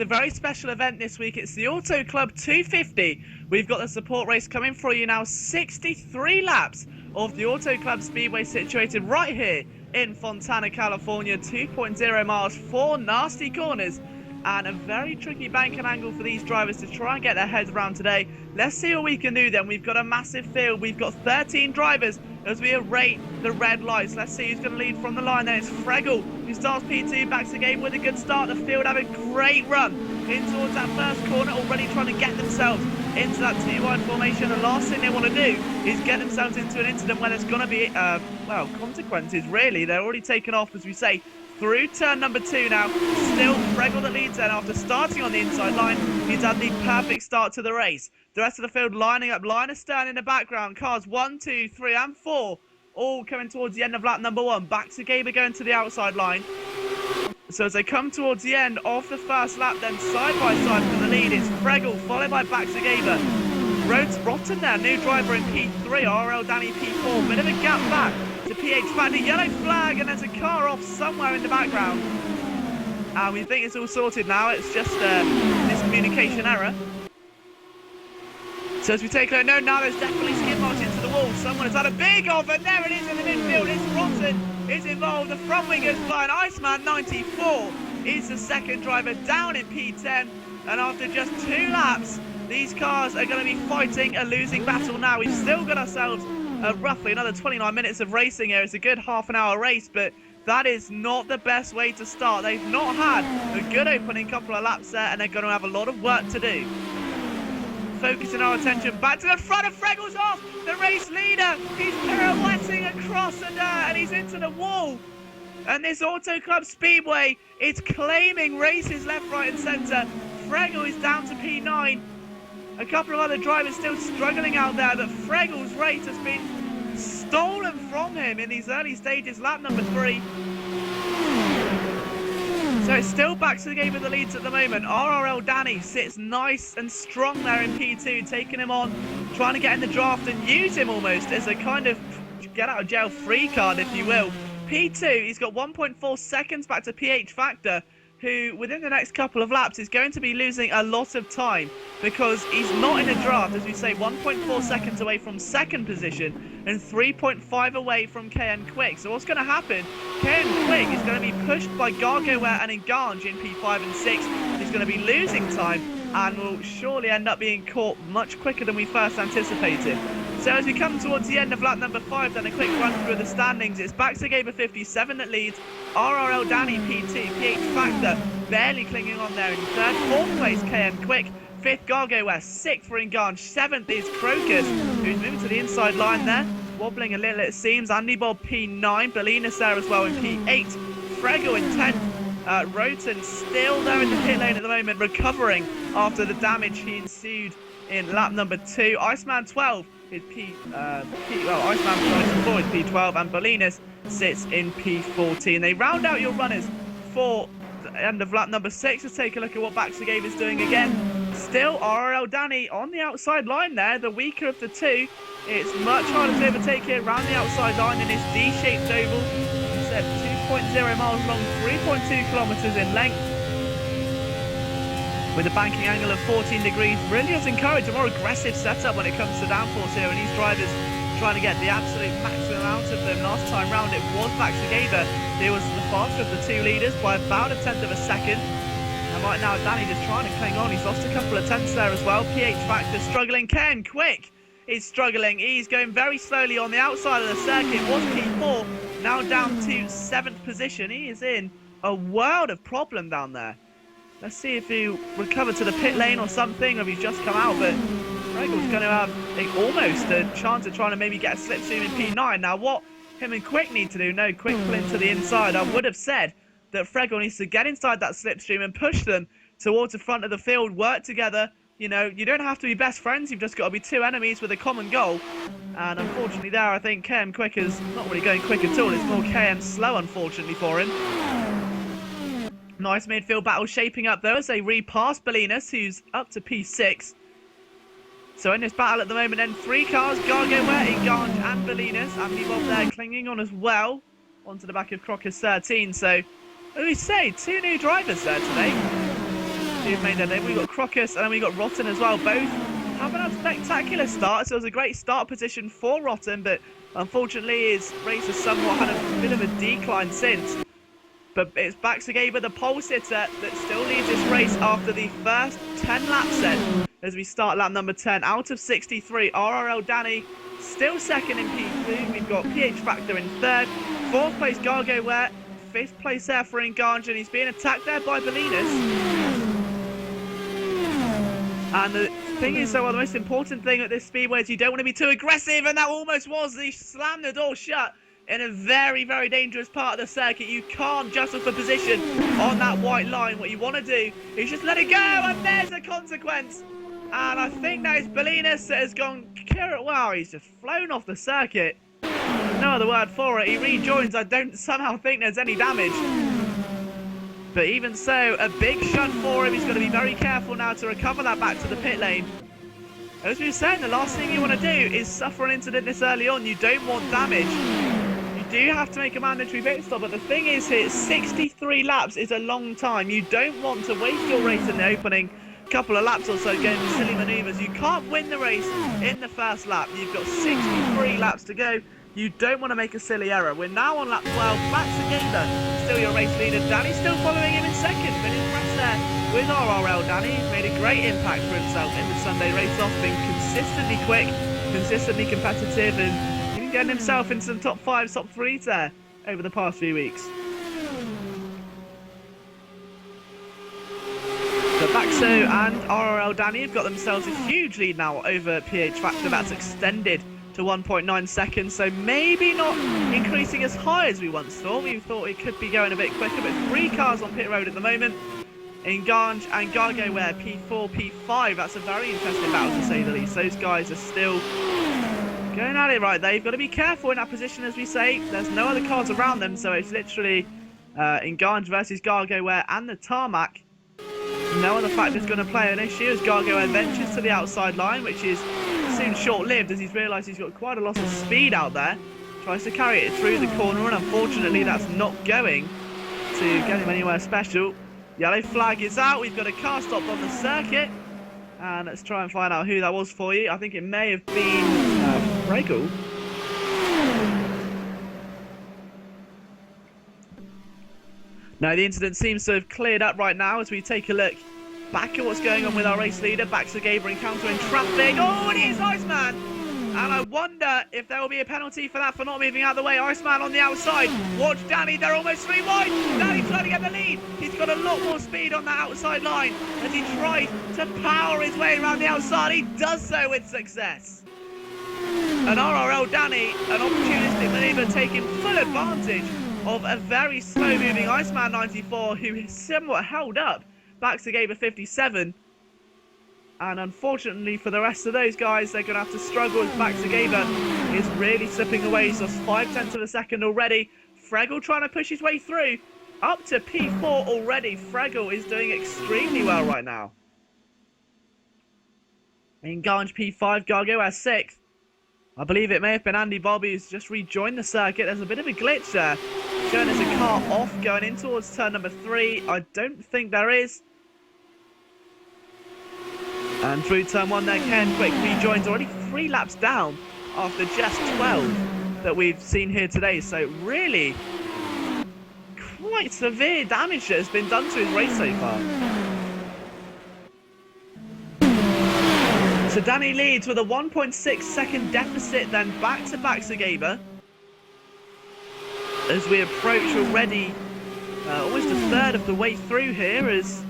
A very special event this week. It's the Auto Club 250. We've got the support race coming for you now. 63 laps of the Auto Club Speedway, situated right here in Fontana, California. 2.0 miles, 4 nasty corners, and a very tricky banking angle for these drivers to try and get their heads around today. Let's see what we can do then. We've got a massive field. We've got 13 drivers as we await the red lights. Let's see who's going to lead from the line. Then it's Fregel who starts P2, backs the game with a good start. The field have a great run in towards that first corner, already trying to get themselves into that 2-wide formation. The last thing they want to do is get themselves into an incident where there's going to be, well, consequences really. They're already taken off, as we say, through turn number 2 now. Still Fregel that leads then after starting on the inside line. He's had the perfect start to the race. The rest of the field lining up, line astern in the background. Cars 1, 2, 3 and 4 all coming towards the end of lap number 1. Back to Gaber going to the outside line. So as they come towards the end of the first lap, then side by side for the lead, it's Fregel followed by Back to Gaber. Road's rotten there, new driver in P3, RL Danny P4. Bit of a gap back to PH Factor, yellow flag, and there's a car off somewhere in the background. And we think it's all sorted now. It's just a miscommunication error. So as we take a look, no, now there's definitely skid marks into the wall. Someone has had a big off, and there it is in the midfield. It's Rotten is involved. The front wing is flying. Iceman 94 is the second driver down in P10. And after just 2 laps, these cars are going to be fighting a losing battle now. We've still got ourselves roughly another 29 minutes of racing here. It's a good half-an-hour race, but that is not the best way to start. They've not had a good opening couple of laps there, and they're going to have a lot of work to do. Focusing our attention back to the front, of Fregel's off, the race leader. He's pirouetting across the dirt and he's into the wall. And this Auto Club Speedway is claiming races left, right and centre. Fregel is down to P9. A couple of other drivers still struggling out there, but Fregel's race has been stolen from him in these early stages. Lap number 3. So it's still back to the game with the leads at the moment. RRL Danny sits nice and strong there in P2, taking him on, trying to get in the draft and use him almost as a kind of get out of jail free card, if you will. P2, he's got 1.4 seconds back to PH Factor, who within the next couple of laps is going to be losing a lot of time because he's not in a draft, as we say, 1.4 seconds away from second position and 3.5 away from KN Quick. So what's going to happen? KN Quick is going to be pushed by Gargoware and Engange in P5 and 6. He's going to be losing time and will surely end up being caught much quicker than we first anticipated. So as we come towards the end of lap number 5, then a quick run through the standings. It's Back to Gaber 57 that leads. RRL Danny P2, PH Factor barely clinging on there in third. 4th place KN Quick. 5th Gargoware. 6th for Engange. 7th is Crocus, who's moving to the inside line there. Wobbling a little it seems. Andy Bob P9. Belinas there as well in P8. Fregel in 10th. Roten still there in the pit lane at the moment, recovering after the damage he ensued in lap number 2. Iceman 12 is Iceman 4 is P12, and Bolinas sits in P14. They round out your runners for the end of lap number 6. Let's take a look at what Back to Gabe is doing again. Still RRL Danny on the outside line there, the weaker of the two. It's much harder to overtake here around the outside line in this D-shaped oval. It's at 2.0 miles long, 3.2 kilometers in length, with a banking angle of 14 degrees. Really does encourage a more aggressive setup when it comes to downforce here, and these drivers trying to get the absolute maximum out of them. Last time round it was Back to Gaber. He was the faster of the two leaders by about a tenth of a second. And right now Danny just trying to cling on. He's lost a couple of tenths there as well. PH Factor struggling. Ken Quick is struggling. He's going very slowly on the outside of the circuit. Was P4, now down to 7th position. He is in a world of problem down there. Let's see if he recovered to the pit lane or something, or if he's just come out. But Fregel's going to have almost a chance of trying to maybe get a slipstream in P9. Now, what him and Quick need to do, no, Quick pull into the inside. I would have said that Fregel needs to get inside that slipstream and push them towards the front of the field, work together. You know, you don't have to be best friends. You've just got to be two enemies with a common goal. And unfortunately there, I think KM Quick is not really going quick at all. It's more KM slow, unfortunately, for him. Nice midfield battle shaping up though as they repass Bolinas, who's up to P6. So in this battle at the moment then, 3 cars, Gargoware, Engange and Bolinas. Andy Bob there clinging on as well, onto the back of Crocker's 13. So, as we say, 2 new drivers there today. who've made their name. We've got Crocus and then we've got Rotten as well. Both haven't had spectacular starts. It was a great start position for Rotten, but unfortunately his race has somewhat had a bit of a decline since. But it's Baxagaber, the pole sitter, that still leads this race after the first 10 laps then. As we start lap number 10 out of 63. RRL Danny still second in P2. We've got PH Factor in third. Fourth place Gargo Ware. Fifth place there for Inganj, and he's being attacked there by Belinas. And the thing is, though, the most important thing at this speedway is you don't want to be too aggressive, and that almost was. He slammed the door shut in a very, very dangerous part of the circuit. You can't jostle for position on that white line. What you want to do is just let it go, and there's a consequence. And I think that is Belinas that has gone... Wow, he's just flown off the circuit. No other word for it. He rejoins. I don't somehow think there's any damage. But even so, a big shunt for him. He's got to be very careful now to recover that back to the pit lane. As we were saying, the last thing you want to do is suffer an incident this early on. You don't want damage. You do have to make a mandatory pit stop. But the thing is here, 63 laps is a long time. You don't want to waste your race in the opening couple of laps or so getting silly manoeuvres. You can't win the race in the first lap. You've got 63 laps to go. You don't want to make a silly error. We're now on lap 12. Baxagaber, still your race leader. Danny still following him in second. Been impressed there with RRL. Danny made a great impact for himself in the Sunday race-off. Been consistently quick, consistently competitive, and even getting himself in some top 5, top 3s there over the past few weeks. So Baxo and RRL Danny have got themselves a huge lead now over PH Factor. That's extended to 1.9 seconds, so maybe not increasing as high as we once thought. We thought it could be going a bit quicker, but 3 cars on pit road at the moment. Inganj and Gargo Ware, P4, P5. That's a very interesting battle to say the least. Those guys are still going at it right there. You've got to be careful in that position, as we say. There's no other cars around them, so it's literally Inganj versus Gargo Ware and the tarmac. No other factor's going to play an issue as Gargo ventures to the outside line, which is soon short-lived as he's realised he's got quite a lot of speed out there. Tries to carry it through the corner, and unfortunately that's not going to get him anywhere special. Yellow flag is out. We've got a car stopped on the circuit, and let's try and find out who that was for you. I think it may have been Fraggle. Now, the incident seems to have cleared up right now as we take a look back at what's going on with our race leader. Baxagaber encountering traffic. Oh, and he is Iceman! And I wonder if there will be a penalty for that, for not moving out of the way. Iceman on the outside. Watch Danny, they're almost 3 wide. Danny trying to get the lead. He's got a lot more speed on that outside line as he tries to power his way around the outside. He does so with success. And RRL Danny, an opportunistic manoeuvre, taking full advantage of a very slow-moving Iceman 94 who is somewhat held up Baxagaber 57. And unfortunately for the rest of those guys, they're going to have to struggle as Baxagaber is really slipping away. He's lost 0.5 of a second already. Fraggle trying to push his way through. Up to P4 already. Fraggle is doing extremely well right now. Inganj P5, Gargo as 6th. I believe it may have been Andy Bobby who's just rejoined the circuit. There's a bit of a glitch there. Showing there's a car off going in towards turn number 3. I don't think there is. And through turn 1 there, Ken Quick rejoins, already 3 laps down after just 12 that we've seen here today. So really quite severe damage that has been done to his race so far. So Danny leads with a 1.6 second deficit then back to Baxagaber. As we approach already almost a third of the way through here as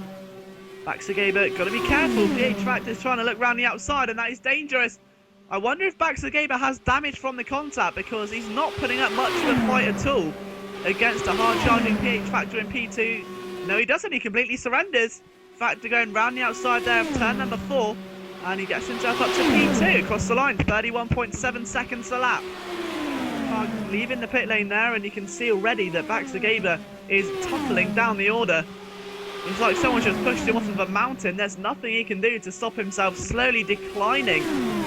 Baxagaber, got to be careful. PH Factor's trying to look round the outside and that is dangerous. I wonder if Baxagaber has damage from the contact because he's not putting up much of a fight at all against a hard charging PH Factor in P2. No, he doesn't. He completely surrenders. Factor going round the outside there of turn number 4. And he gets himself up to P2 across the line, 31.7 seconds a lap. Leaving the pit lane there, and you can see already that Baxagaber is tumbling down the order. It's like someone just pushed him off of a mountain. There's nothing he can do to stop himself slowly declining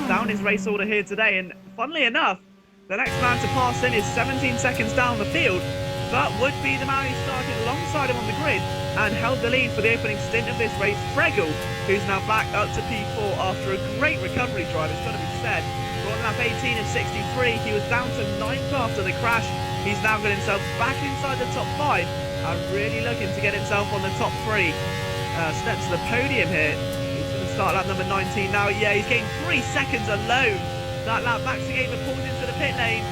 down his race order here today. And funnily enough, the next man to pass in is 17 seconds down the field, but would be the man who started alongside alongside him on the grid and held the lead for the opening stint of this race. Fregel, who's now back up to P4 after a great recovery drive, it's got to be said. On lap 18 of 63, he was down to 9th after the crash. He's now got himself back inside the top 5 and really looking to get himself on the top 3 steps to the podium here. He's going to start lap number 19 now. Yeah, he's getting 3 seconds alone. That lap back to Gamer pulls into the pit lane.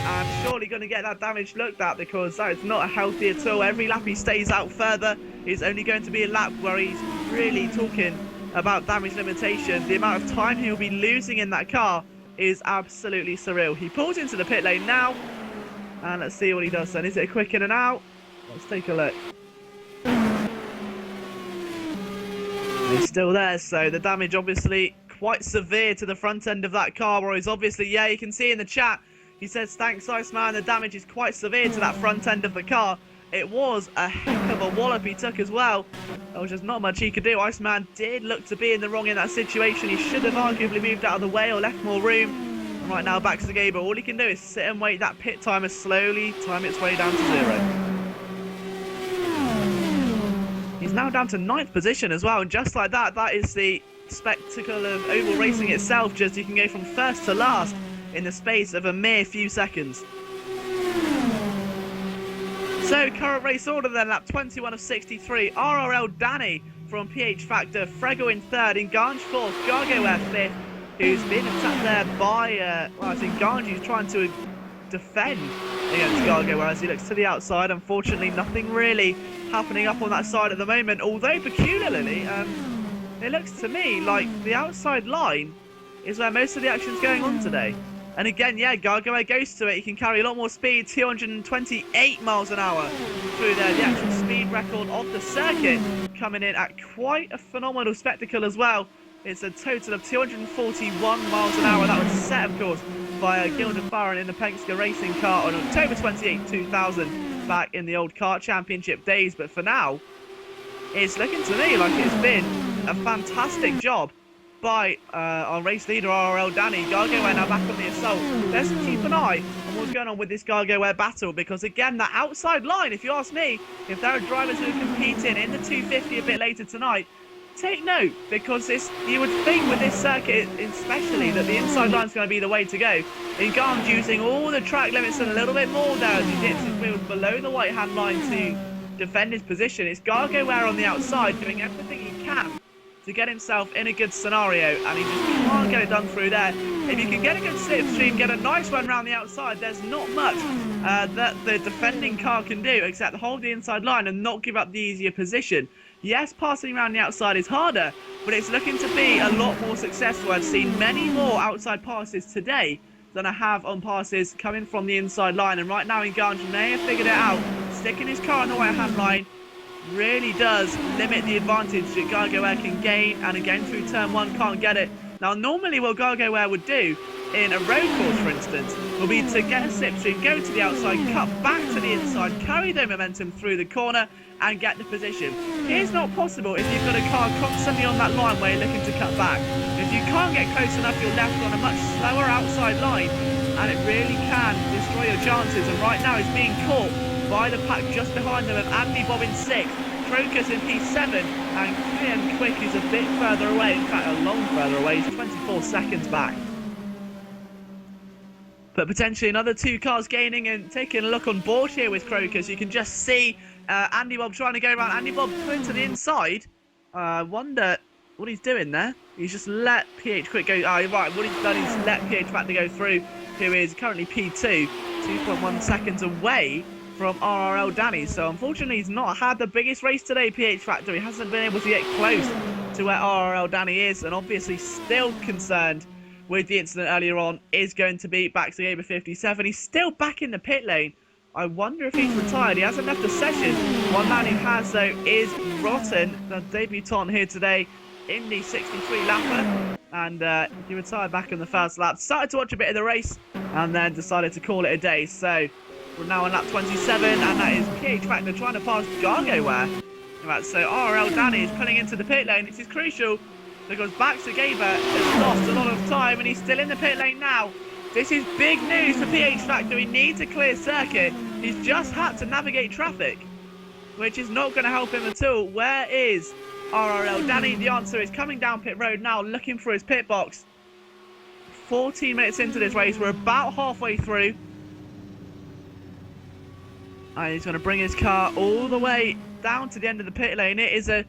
And surely going to get that damage looked at, because that is not healthy at all. Every lap he stays out further is only going to be a lap where he's really talking about damage limitation. The amount of time he'll be losing in that car is absolutely surreal. He pulls into the pit lane now, and let's see what he does then. Is it a quick in and out? Let's take a look. He's still there, so the damage obviously quite severe to the front end of that car, where he's obviously, yeah, you can see in the chat, he says, thanks Iceman, the damage is quite severe to that front end of the car. It was a heck of a wallop he took as well. There was just not much he could do. Iceman did look to be in the wrong in that situation. He should have arguably moved out of the way or left more room. And right now back to the game, but all he can do is sit and wait that pit timer slowly time its way down to 0. He's now down to 9th position as well, and just like that, that is the spectacle of oval racing itself. Just you can go from first to last in the space of a mere few seconds. So, current race order then, lap 21 of 63. RRL Danny from PH Factor, Frego in 3rd, Inganj 4th, Gargower 5th, who's been attacked there by, well, I think Inganj is trying to defend against Gargower as he looks to the outside. Unfortunately, nothing really happening up on that side at the moment, although peculiarly, it looks to me like the outside line is where most of the action's going on today. And again, yeah, Gargower goes to it. He can carry a lot more speed, 228 miles an hour through there. The actual speed record of the circuit coming in at quite a phenomenal spectacle as well. It's a total of 241 miles an hour. That was set, of course, by Gilda Farron in the Penske racing car on October 28, 2000, back in the old kart championship days. But for now, it's looking to me like it's been a fantastic job by our race leader RRL Danny. Gargower now back on the assault. Let's keep an eye on what's going on with this Gargower battle, because again, that outside line, if you ask me, if there are drivers who are competing in the 250 a bit later tonight, take note, because you would think with this circuit especially that the inside line is going to be the way to go. Inganj using all the track limits and a little bit more there as he dips his wheels below the white hand line to defend his position. It's Gargower on the outside doing everything he can to get himself in a good scenario, and he just can't get it done through there. If you can get a good slipstream, get a nice one round the outside, there's not much that the defending car can do except hold the inside line and not give up the easier position. Yes, passing around the outside is harder, but it's looking to be a lot more successful. I've seen many more outside passes today than I have on passes coming from the inside line, and right now Inganj may have figured it out. Sticking his car on the right hand line really does limit the advantage that Gargower can gain, and again through turn 1 can't get it. Now normally what Gargower would do in a road course, for instance, will be to get a slipstream, go to the outside, cut back to the inside, carry the momentum through the corner and get the position. It's not possible if you've got a car constantly on that line where you're looking to cut back. If you can't get close enough, you're left on a much slower outside line, and it really can destroy your chances. And right now he's being caught by the pack just behind them of Andy Bob in 6th, Crocus in P7, and Clean Quick is a bit further away, in fact a long further away, he's 24 seconds back. But potentially another 2 cars gaining, and taking a look on board here with Crocus, you can just see Andy Bob trying to go around. Andy Bob pulling to the inside. I wonder what he's doing there. He's just let PH Quick go. Right, what he's done is let PH Factor go through, who is currently P2, 2.1 seconds away from RRL Danny. So unfortunately he's not had the biggest race today, PH Factor. He hasn't been able to get close to where RRL Danny is, and obviously still concerned with the incident earlier on is going to be back to Gamer 57. He's still back in the pit lane. I wonder if he's retired. He hasn't left the session. One man who has, though, is Rotten, the debutant here today, Indy 63 lapper. And he retired back in the first lap. Started to watch a bit of the race and then decided to call it a day. So we're now on lap 27, and that is PH Factor trying to pass Gargower. Right, so RL Danny is pulling into the pit lane. This is crucial because Bax Gaber has lost a lot of time, and he's still in the pit lane now. This is big news for PH Factor. He needs a clear circuit. He's just had to navigate traffic. which is not going to help him at all. Where is RRL Danny? The answer is coming down pit road now, looking for his pit box. 14 minutes into this race, we're about halfway through. And he's going to bring his car all the way down to the end of the pit lane. It is a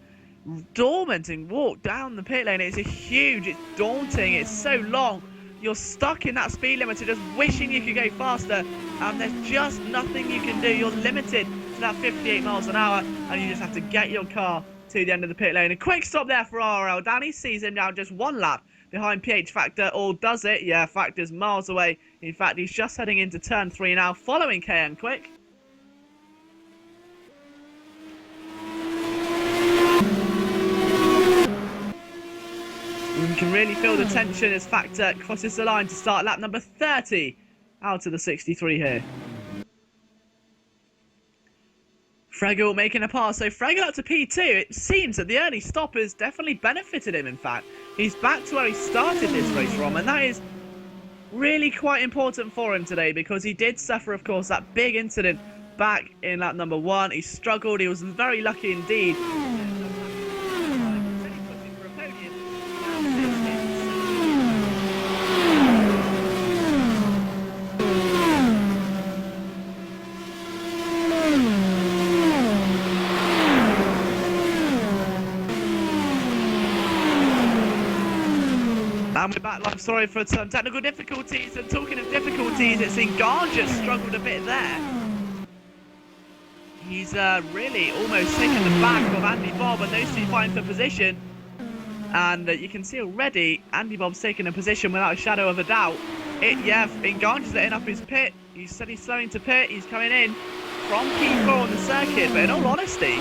dormanting walk down the pit lane. It's it's daunting, it's so long. You're stuck in that speed limiter just wishing you could go faster, and there's just nothing you can do. You're limited to that 58 miles an hour, and you just have to get your car to the end of the pit lane. A quick stop there for RL. Danny sees him down just one lap behind PH Factor, or does it? Yeah, Factor's miles away. In fact, he's just heading into turn 3 now, following KM Quick. You can really feel the tension as Factor crosses the line to start lap number 30 out of the 63 here. Fregel making a pass, so Fregel up to P2. It seems that the early stop has definitely benefited him, in fact. He's back to where he started this race from, and that is really quite important for him today, because he did suffer, of course, that big incident back in lap number 1. He struggled, he was very lucky indeed. And we're back live. Sorry for some technical difficulties. And talking of difficulties, it's Inganja struggled a bit there. He's really almost taken the back of Andy Bob, and those two fighting for position. And you can see already Andy Bob's taken a position without a shadow of a doubt. Inganja's letting up his pit. He said he's slowing to pit. He's coming in from P4 on the circuit. But in all honesty,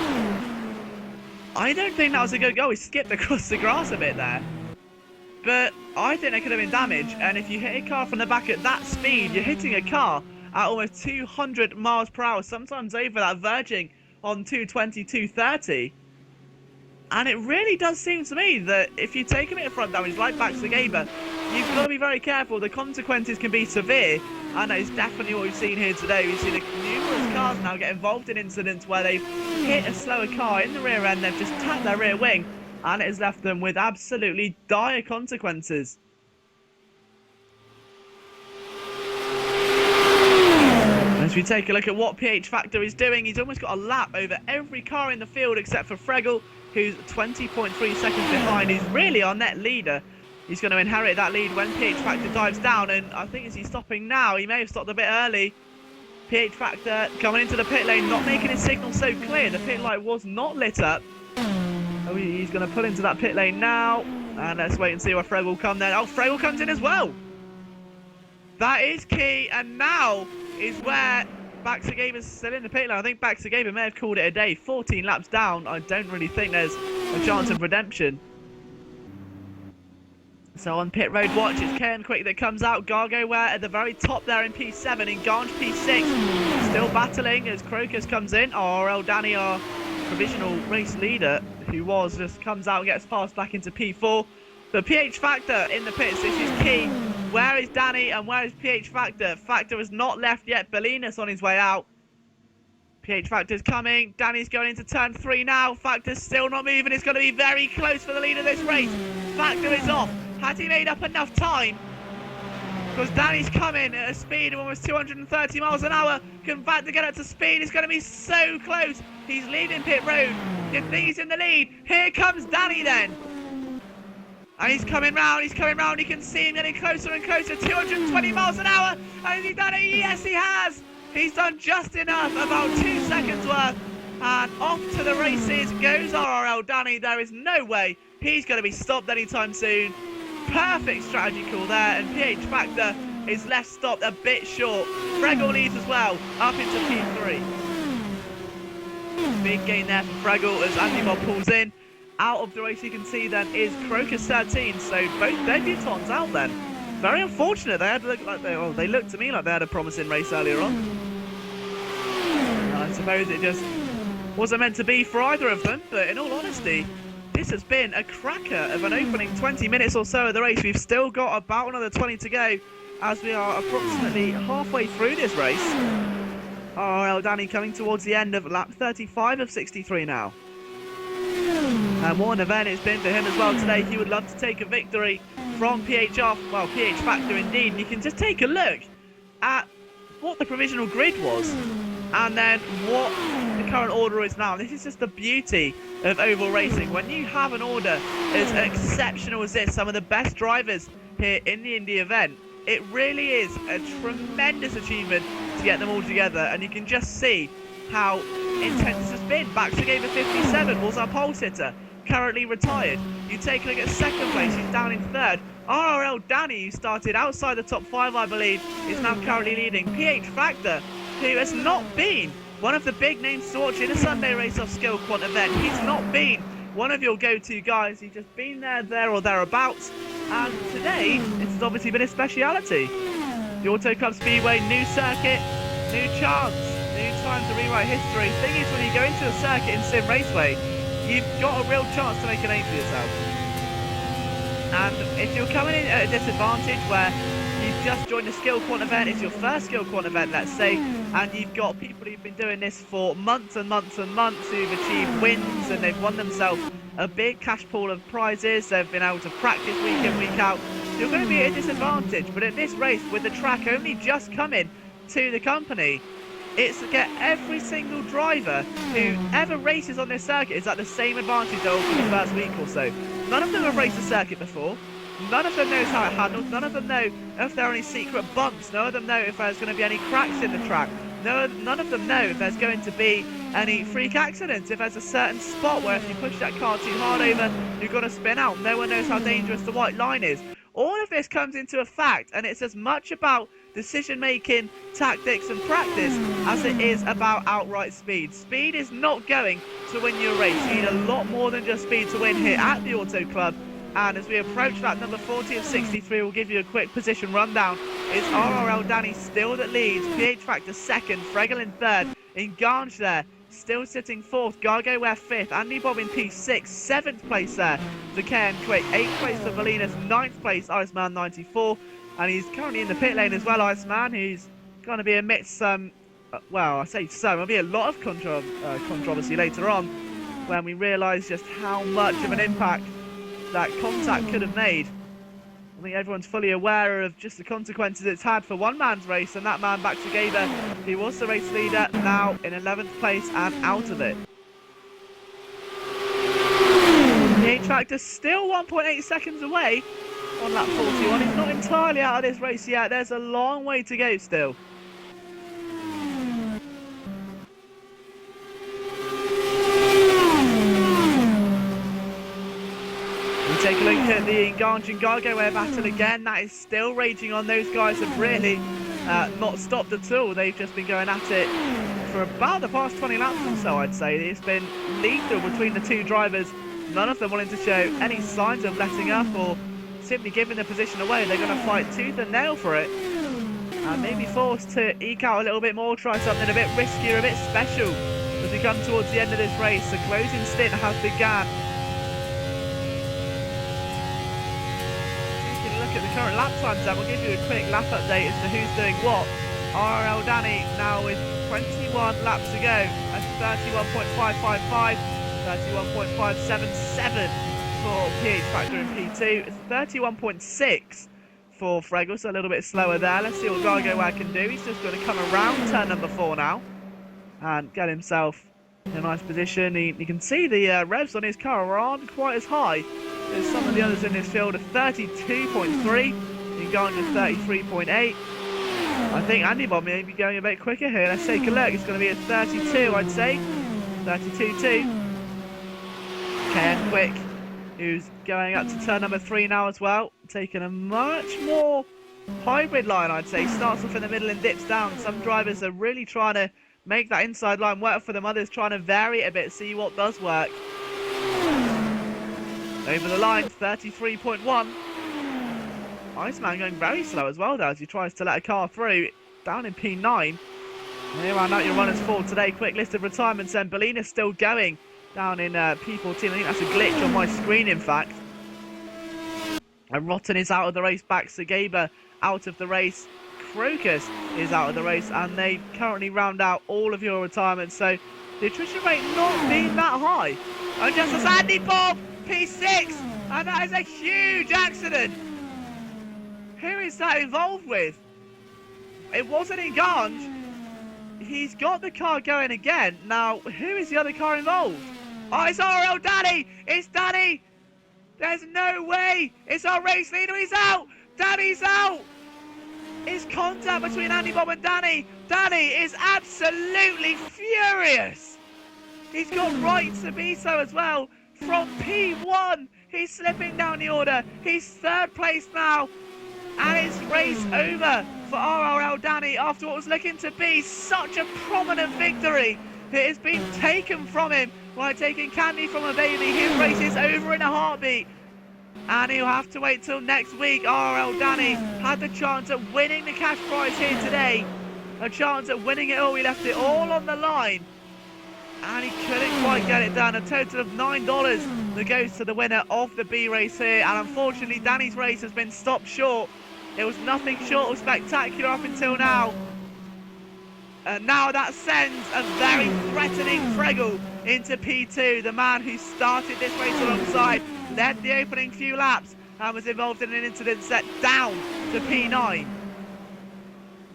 I don't think that was a good goal. He skipped across the grass a bit there. But I think there could have been damage, and if you hit a car from the back at that speed, you're hitting a car at almost 200 miles per hour, sometimes over that, verging on 220, 230. And it really does seem to me that if you take a bit of front damage, like back to Gaber, you've got to be very careful. The consequences can be severe, and that is definitely what we've seen here today. We've seen numerous cars now get involved in incidents where they've hit a slower car in the rear end, they've just tapped their rear wing, and it has left them with absolutely dire consequences. As we take a look at what PH Factor is doing, he's almost got a lap over every car in the field except for Fregel, who's 20.3 seconds behind. He's really our net leader. He's going to inherit that lead when PH Factor dives down, and I think as he's stopping now, he may have stopped a bit early. PH Factor coming into the pit lane, not making his signal so clear. The pit light was not lit up. Oh, he's going to pull into that pit lane now. And let's wait and see where Fregel will come then. Oh, Fregel comes in as well. That is key. And now is where Baxagaber's still in the pit lane. I think Baxagaber may have called it a day. 14 laps down. I don't really think there's a chance of redemption. So on pit road watch, it's KM Quick that comes out. Gargo Ware at the very top there in P7. Inganj P6. Still battling as Crocus comes in. RL Danny, our provisional race leader, who just comes out and gets passed back into P4. But PH Factor in the pits, this is key. Where is Danny and where is PH Factor? Factor has not left yet. Bellinas on his way out. PH Factor's coming. Danny's going into turn 3 now. Factor's still not moving. It's going to be very close for the lead of this race. Factor is off. Has he made up enough time? Because Danny's coming at a speed of almost 230 miles an hour. Can Factor get up to speed? It's going to be so close. He's leading pit road. You think he's in the lead? Here comes Danny then. And he's coming round, you can see him getting closer and closer, 220 miles an hour. And has he done it? Yes, he has. He's done just enough, about 2 seconds worth. And off to the races goes RRL Danny. There is no way he's going to be stopped anytime soon. Perfect strategy call there, and PH Factor is left stopped a bit short. Fregel leads as well, up into P3. Big gain there for Fregel as Andy Bob pulls in. Out of the race you can see then is Crocus 13, so both debutants out then. Very unfortunate, they looked to me like they had a promising race earlier on. And I suppose it just wasn't meant to be for either of them, but in all honesty, this has been a cracker of an opening 20 minutes or so of the race. We've still got about another 20 to go as we are approximately halfway through this race. RL Danny coming towards the end of lap 35 of 63 now. And what an event it's been for him as well today. He would love to take a victory from PH Factor indeed. And you can just take a look at what the provisional grid was and then what the current order is now. This is just the beauty of oval racing. When you have an order as exceptional as this, some of the best drivers here in the Indy event, it really is a tremendous achievement to get them all together. And you can just see how intense it's been. Baxagava 57 was our pole sitter, currently retired. You take a look at second place, he's down in third. RRL Danny, who started outside the top 5, I believe, is now currently leading. PH Factor, who has not been one of the big names to watch in a Sunday race off skill quant event. He's not been one of your go-to guys. He's just been there or thereabouts. And today, this has obviously been his speciality. The Auto Club Speedway, new circuit, new chance, new time to rewrite history. Thing is, when you go into a circuit in Simraceway, you've got a real chance to make a name for yourself. And if you're coming in at a disadvantage where you've just joined a skill quant event, it's your first skill quant event, let's say, and you've got people who've been doing this for months and months and months who've achieved wins and they've won themselves a big cash pool of prizes, they've been able to practice week in, week out, you're going to be at a disadvantage. But at this race, with the track only just coming to the company, it's to get every single driver who ever races on this circuit is at the same advantage they will for the first week or so. None of them have raced the circuit before. None of them knows how it handles. None of them know if there are any secret bumps. None of them know if there's going to be any cracks in the track. None of them know if there's going to be any freak accidents. If there's a certain spot where if you push that car too hard over, you're going to spin out. No one knows how dangerous the white line is. All of this comes into effect, and it's as much about decision-making, tactics and practice as it is about outright speed. Speed is not going to win you a race. You need a lot more than just speed to win here at the Auto Club. And as we approach that number 40 of 63, we'll give you a quick position rundown. It's RRL Danny still that leads, PH Factor second, Fregel in third, Inganj there, still sitting fourth, Gargoware fifth, Andy Bob in P6, seventh place there for KN Quick, eighth place for Valinas, ninth place Iceman 94, and he's currently in the pit lane as well, Iceman, who's going to be amidst some, well, I say some, there'll be a lot of controversy later on when we realise just how much of an impact that contact could have made. I think everyone's fully aware of just the consequences it's had for one man's race, and that man Baxagava, who was the race leader, now in 11th place and out of it. The H-Factor still 1.8 seconds away on lap 41. He's not entirely out of this race yet. There's a long way to go still. Take a look at the Inganj and Gargoware battle again. That is still raging on. Those guys have really not stopped at all. They've just been going at it for about the past 20 laps or so, I'd say. It's been lethal between the two drivers. None of them wanting to show any signs of letting up or simply giving the position away. They're going to fight tooth and nail for it. And maybe forced to eke out a little bit more, try something a bit riskier, a bit special. As we come towards the end of this race, the closing stint has begun. At the current lap times, then we'll give you a quick lap update as to who's doing what. RL Danny now with 21 laps to go at 31.555, 31.577 for PH Factor in P2. It's 31.6 for Fregel, so a little bit slower there. Let's see what Gargoware can do. He's just going to come around turn number 4 now and get himself in a nice position. You can see the revs on his car aren't quite as high as some of the others in this field. Of 32.3, Inganj is 33.8. I think Andy Bob may be going a bit quicker here. Let's take a look. It's going to be a 32, I'd say. 32.2. KN Quick, who's going up to turn number 3 now as well. Taking a much more hybrid line, I'd say. Starts off in the middle and dips down. Some drivers are really trying to make that inside line work for them. Others trying to vary it a bit, see what does work. Over the line, 33.1. Iceman going very slow as well, though, as he tries to let a car through. Down in P9. Here round out your runners for today. Quick list of retirements, and Bellina's still going down in P14. I think that's a glitch on my screen, in fact. And Rotten is out of the race. Baxagava out of the race. Crocus is out of the race, and they currently round out all of your retirements. So the attrition rate not being that high. And just as Andy Bob, P6, and that is a huge accident. Who is that involved with? It wasn't in Ganj. He's got the car going again. Now, who is the other car involved? Oh, it's RL Danny! It's Danny! There's no way! It's our race leader, he's out! Danny's out! It's contact between Andy Bob and Danny. Danny is absolutely furious. He's got right to be so as well. From P1, he's slipping down the order. He's third place now. And it's race over for RRL Danny after what was looking to be such a prominent victory. It has been taken from him by taking candy from a baby. His race is over in a heartbeat. And he'll have to wait till next week. RRL Danny had the chance at winning the cash prize here today. A chance at winning it all. He left it all on the line. And he couldn't quite get it done. A total of $9 that goes to the winner of the B race here. And unfortunately, Danny's race has been stopped short. It was nothing short of spectacular up until now. And now that sends a very threatening Fregel into P2. The man who started this race alongside, led the opening few laps, and was involved in an incident set down to P9.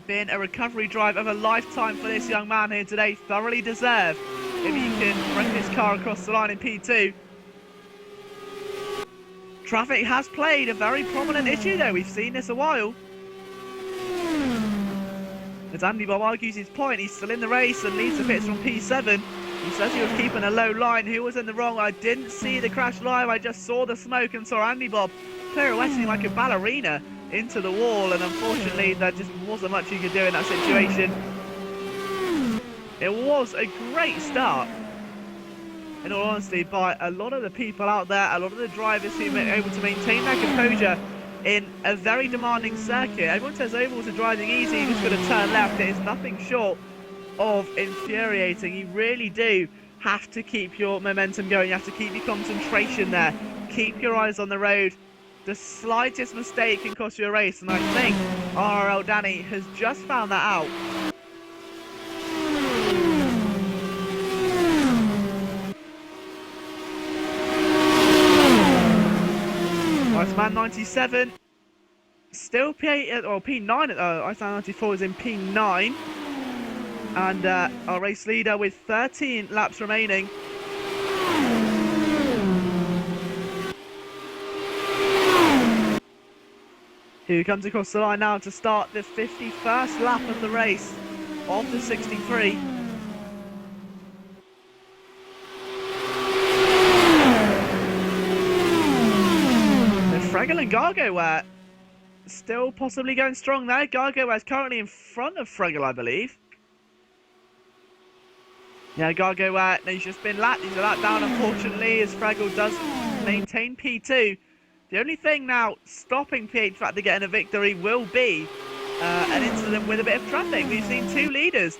Been a recovery drive of a lifetime for this young man here today. Thoroughly deserved if he can bring this car across the line in P2. Traffic has played a very prominent issue though. We've seen this a while. As Andy Bob argues his point, he's still in the race and leads the pits from P7. He says he was keeping a low line. Who was in the wrong? I didn't see the crash live. I just saw the smoke and saw Andy Bob pirouetting like a ballerina into the wall. And unfortunately, there just wasn't much you could do in that situation. It was a great start, in all honesty, by a lot of the people out there, a lot of the drivers who were able to maintain their composure in a very demanding circuit. Everyone says ovals are driving easy, you just got to turn left. It is nothing short of infuriating. You really do have to keep your momentum going. You have to keep your concentration there. Keep your eyes on the road. The slightest mistake can cost you a race, and I think RRL Danny has just found that out. Iceman 97, still P8 or P9. Iceman 94 is in P9, and our race leader with 13 laps remaining. Who comes across the line now to start the 51st lap of the race of the 63. Fregel and Gargo still possibly going strong there. Gargo is currently in front of Fregel, I believe. Yeah, Gargo, he's just been lapped. He's a lap down, unfortunately, as Fregel does maintain P2. The only thing now stopping PH Factor getting a victory will be an incident with a bit of traffic. We've seen two leaders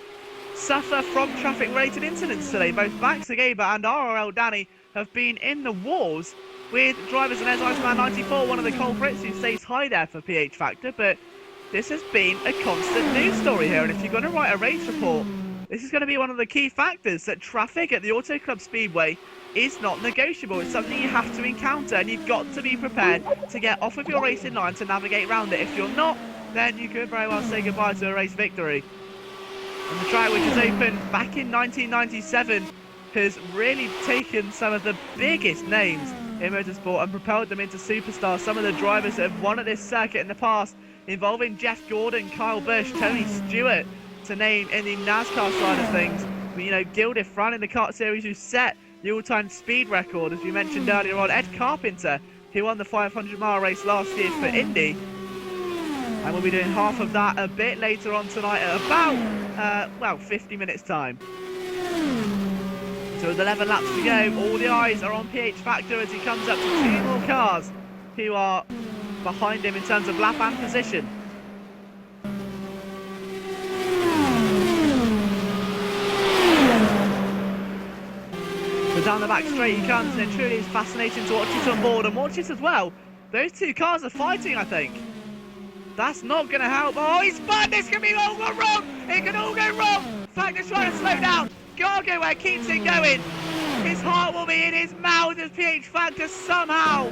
suffer from traffic-related incidents today. Both Max Agaba and RRL Danny have been in the wars with drivers, and there's Iceman 94, one of the culprits who stays high there for PH Factor. But this has been a constant news story here, and if you're going to write a race report, this is going to be one of the key factors, that traffic at the Auto Club Speedway is not negotiable. It's something you have to encounter, and you've got to be prepared to get off of your racing line to navigate around it. If you're not, then you could very well say goodbye to a race victory. And the track, which was opened back in 1997, has really taken some of the biggest names in motorsport and propelled them into superstars. Some of the drivers that have won at this circuit in the past, involving Jeff Gordon, Kyle Busch, Tony Stewart, to name in the NASCAR side of things. But, you know, Gil Defran in the kart series, who set the all-time speed record, as we mentioned earlier on. Ed Carpenter, who won the 500-mile race last year for Indy. And we'll be doing half of that a bit later on tonight at about, well, 50 minutes time. So with 11 laps to go, all the eyes are on PH Factor as he comes up to two more cars who are behind him in terms of lap and position. So down the back straight he comes, and it truly is fascinating to watch it on board and watch it as well. Those two cars are fighting, I think. That's not going to help. Oh, he's spun. This can be all gone wrong. It can all go wrong. Factor's trying to slow down. Gargoware keeps it going. His heart will be in his mouth as PH Factor somehow.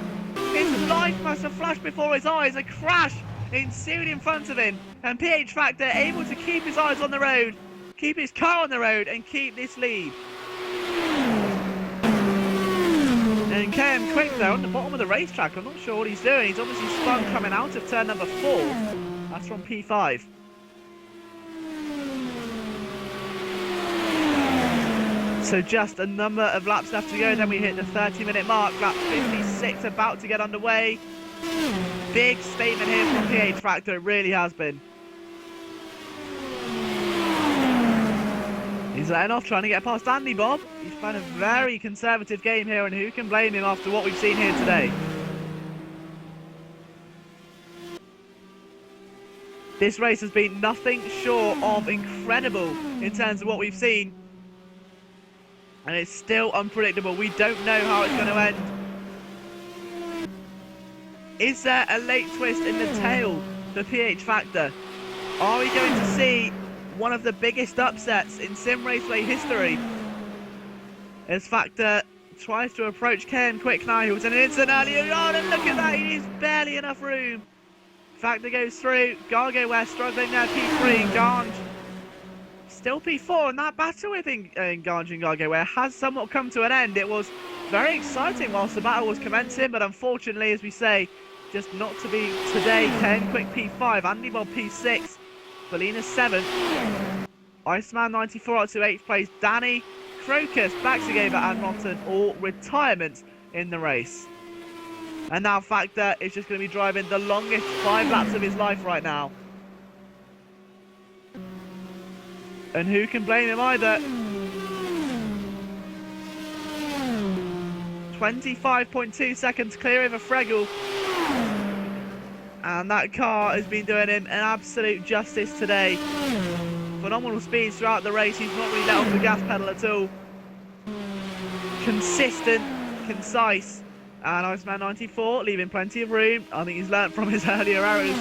His life must have flashed before his eyes. A crash ensued in front of him. And PH Factor able to keep his eyes on the road, keep his car on the road, and keep this lead. And KM Quick there on the bottom of the racetrack. I'm not sure what he's doing. He's obviously spun coming out of turn number 4. That's from P5. So just a number of laps left to go. Then we hit the 30-minute mark. Lap 56 about to get underway. Big statement here from PH Factor. It really has been. He's letting off, trying to get past Andy Bob. He's playing a very conservative game here, and who can blame him after what we've seen here today? This race has been nothing short of incredible in terms of what we've seen. And it's still unpredictable. We don't know how it's going to end. Is there a late twist in the tail for PH Factor? Are we going to see one of the biggest upsets in Simraceway history as Factor tries to approach KM Quick now, who was in an instant earlier on, and look at that, he needs barely enough room. Factor goes through, Gargoware struggling there, P3, Ganj still P4, and that battle with Ganj and Gargoware has somewhat come to an end. It was very exciting whilst the battle was commencing, but unfortunately, as we say, just not to be today. KM Quick P5, Andy Bob P6, Belina 7th, Iceman 94 up to 8th place, Danny, Crocus, Baxigova and Rotten all retirements in the race. And now Factor is just going to be driving the longest 5 laps of his life right now. And who can blame him either? 25.2 seconds clear over Fregel. And that car has been doing him an absolute justice today. Phenomenal speeds throughout the race. He's not really let off the gas pedal at all. Consistent, concise. And Iceman 94 leaving plenty of room. I think he's learnt from his earlier errors.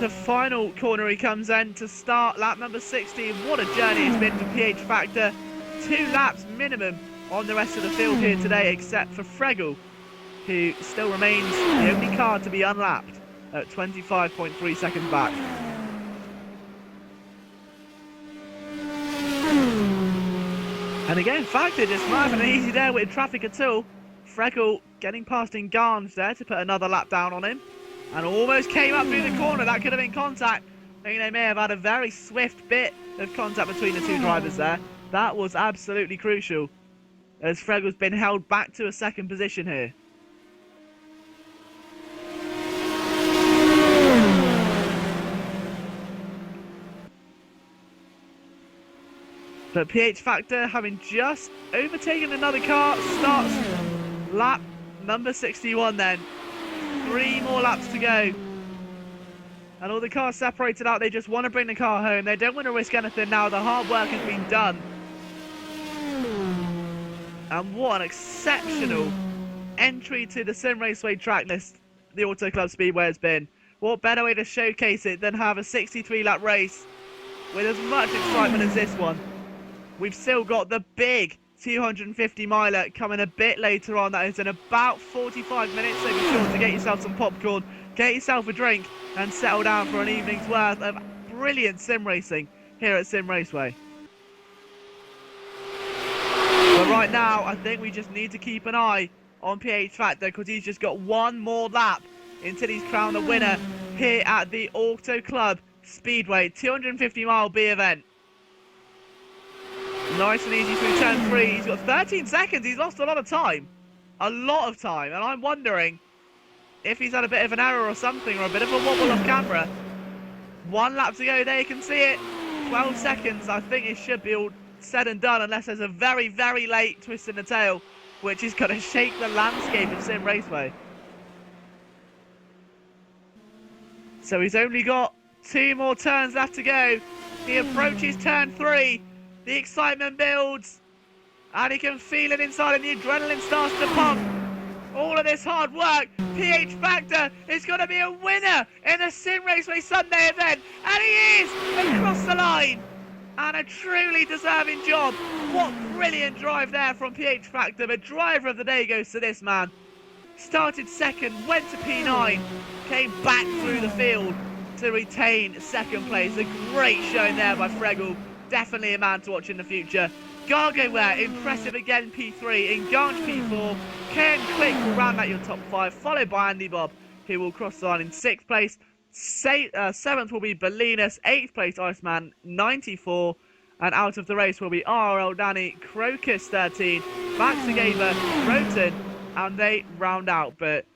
The final corner he comes in to start lap number 60. What a journey it's been for PH Factor. 2 laps minimum on the rest of the field here today, except for Fregel, who still remains the only car to be unlapped at 25.3 seconds back. And again, Factor just not having an easy day with traffic at all. Fregel getting past Ganj there to put another lap down on him. And almost came up through the corner. That could have been contact. I think they may have had a very swift bit of contact between the two drivers there. That was absolutely crucial, as Fregel's been held back to a second position here. But PH Factor, having just overtaken another car, starts lap number 61 then. 3 more laps to go. And all the cars separated out. They just want to bring the car home. They don't want to risk anything now. The hard work has been done. And what an exceptional entry to the Simraceway track list the Auto Club Speedway has been. What better way to showcase it than have a 63-lap race with as much excitement as this one. We've still got the big 250-miler coming a bit later on. That is in about 45 minutes, so be sure to get yourself some popcorn, get yourself a drink, and settle down for an evening's worth of brilliant sim racing here at Simraceway. But right now, I think we just need to keep an eye on PH Factor, because he's just got one more lap until he's crowned a winner here at the Auto Club Speedway 250-mile B event. Nice and easy through turn 3. He's got 13 seconds. He's lost a lot of time. A lot of time. And I'm wondering if he's had a bit of an error or something, or a bit of a wobble off camera. 1 lap to go there. You can see it. 12 seconds. I think it should be all said and done, unless there's a very, very late twist in the tail, which is going to shake the landscape of Simraceway. So he's only got 2 more turns left to go. He approaches turn 3. The excitement builds. And he can feel it inside and the adrenaline starts to pump. All of this hard work, PH Factor is going to be a winner in the Simraceway Sunday event. And he is across the line. And a truly deserving job. What brilliant drive there from PH Factor. The driver of the day goes to this man. Started second, went to P9, came back through the field to retain second place. A great showing there by Fregel. Definitely a man to watch in the future. Gargoware, impressive again, P3. Enganche, P4. Ken Click will round out your top 5, followed by Andy Bob, who will cross the line in 6th place. 7th will be Belinas, 8th place Iceman, 94. And out of the race will be RL Danny, Crocus 13, Baxagava, Roten, and they round out. But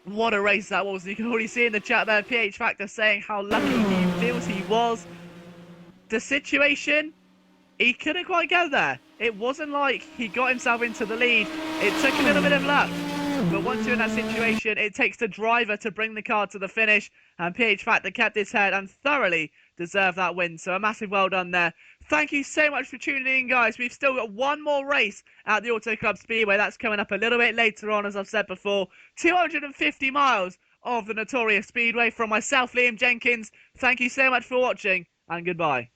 what a race that was. You can already see in the chat there, PH Factor saying how lucky he feels he was. The situation, he couldn't quite get there. It wasn't like he got himself into the lead. It took a little bit of luck. But once you're in that situation, it takes the driver to bring the car to the finish. And PH Factor kept his head and thoroughly deserved that win. So a massive well done there. Thank you so much for tuning in, guys. We've still got one more race at the Auto Club Speedway. That's coming up a little bit later on, as I've said before. 250 miles of the notorious Speedway from myself, Liam Jenkins. Thank you so much for watching, and goodbye.